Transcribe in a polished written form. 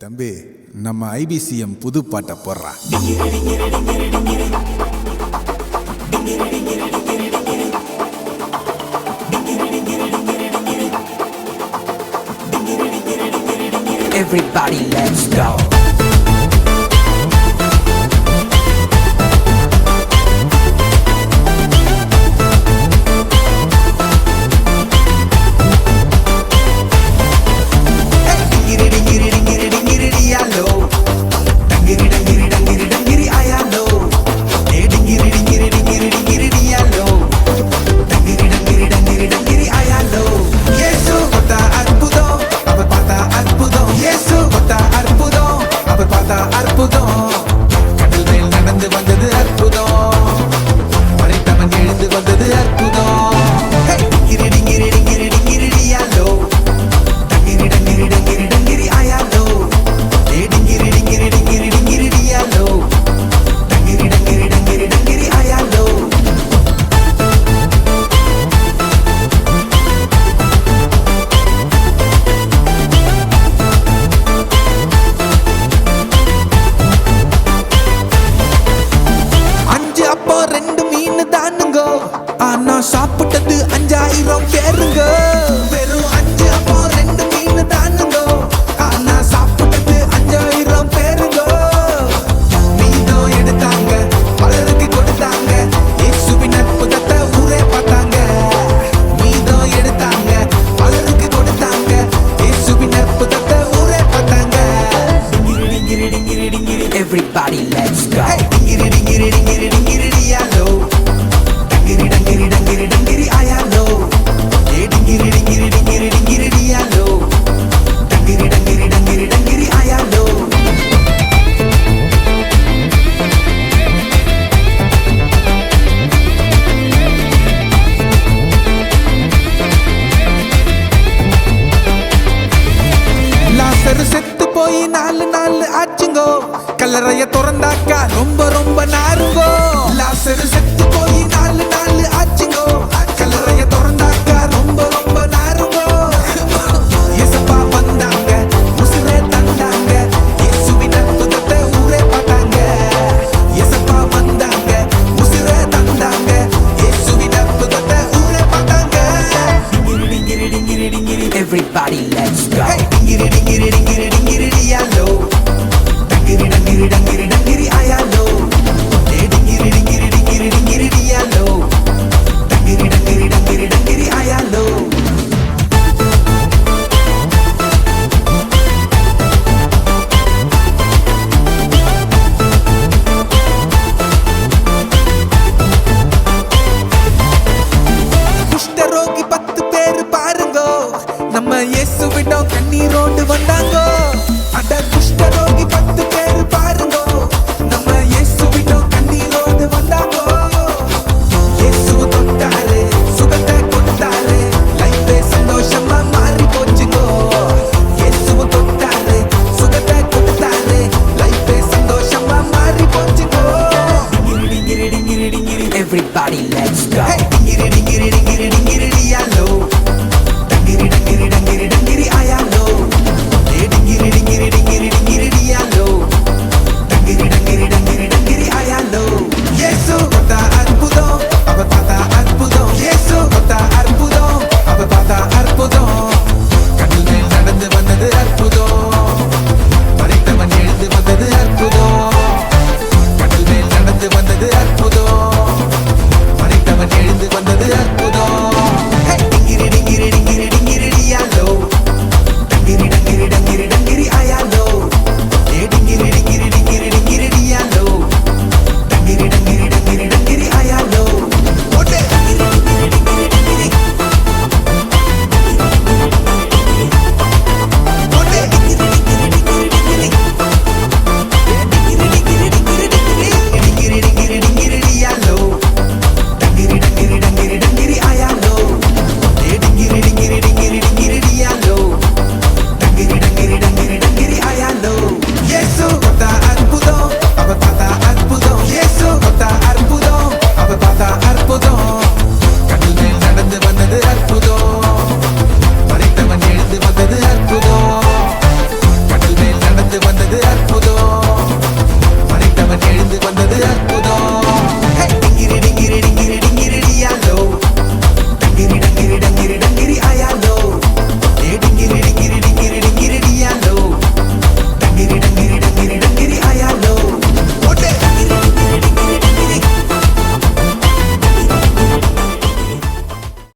தம்பி, நம்ம ஐபிசிஎம் புது பாட்டை போடுறா. Everybody, let's go. ஆனா சாப்பிட்டது 5000 பேருங்க. வெறும் 5 அப்போ 2 மீன் தானுங்க. ஆனா சாப்பிட்டது 5000 பேருங்க. மீதம் எடுத்தாங்க, பலருக்கு கொடுத்தாங்க. இயேசுவின் அற்புதத்தை ஊரே பார்த்தாங்க. மீதம் எடுத்தாங்க, பலருக்கு கொடுத்தாங்க. இயேசுவின் அற்புதத்தை ஊரே பார்த்தாங்க. Everybody, let's go. செத்து போய் 4 நாள் ஆச்சுங்கோ. கல்லறைய திறந்தாக்கா ரொம்ப ரொம்ப நாருங்கோ. லாசரு செத்து போய் 4 நாள் ஆச்சுங்கோ. கல்லறைய திறந்தாக்கா ரொம்ப ரொம்ப நாருங்கோ. இயேசுப்பா வந்தாங்க, உசுரே தந்தாங்க. இயேசுவின் அற்புதத்தை ஊரே பார்த்தாங்க. இயேசுப்பா வந்தாங்க, உசுரே தந்தாங்க. இயேசுவின் அற்புதத்தை ஊரே பார்த்தாங்க. Everybody, let's go. குஷ்டரோகி 10 பேர் பாருங்க. நம்ம இயேசுவிடம் கண்ணீரோடு வந்தாங்க.